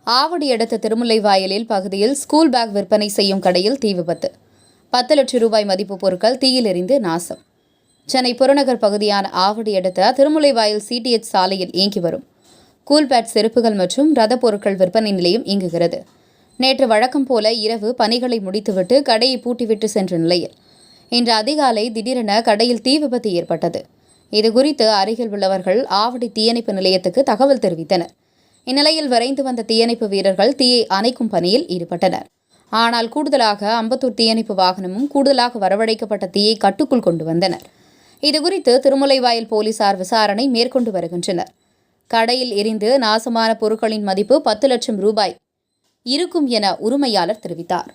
ஆவடி அடுத்த திருமுல்லைவாயலில் பகுதியில் school bag விற்பனை செய்யும் கடையில் தீ விபத்து. 10 லட்சம் ரூபாய் மதிப்பு பொருட்கள் தீயில் எரிந்து நாசம். சென்னை புறநகர் பகுதியான ஆவடி அடுத்த திருமுல்லைவாயல் சிடிஎச் சாலையில் இயங்கி வரும் கூல் பேட் செருப்புகள் மற்றும் ரத பொருட்கள் விற்பனை நிலையம் இயங்குகிறது. நேற்று வழக்கம் போல இரவு பணிகளை முடித்துவிட்டு கடையை பூட்டிவிட்டு சென்ற நிலையில் இன்று அதிகாலை திடீரென கடையில் தீ விபத்து ஏற்பட்டது. இதுகுறித்து அருகில் உள்ளவர்கள் ஆவடி தீயணைப்பு நிலையத்துக்கு தகவல் தெரிவித்தனர். இந்நிலையில் விரைந்து வந்த தீயணைப்பு வீரர்கள் தீயை அணைக்கும் பணியில் ஈடுபட்டனர். ஆனால் கூடுதலாக அம்பத்தூர் தீயணைப்பு வாகனமும் கூடுதலாக வரவழைக்கப்பட்ட தீயை கட்டுக்குள் கொண்டு வந்தனர். இதுகுறித்து திருமுல்லைவாயல் போலீசார் விசாரணை மேற்கொண்டு வருகின்றனர். கடையில் எரிந்து நாசமான பொருட்களின் மதிப்பு 10 லட்சம் ரூபாய் இருக்கும் என உரிமையாளர் தெரிவித்தார்.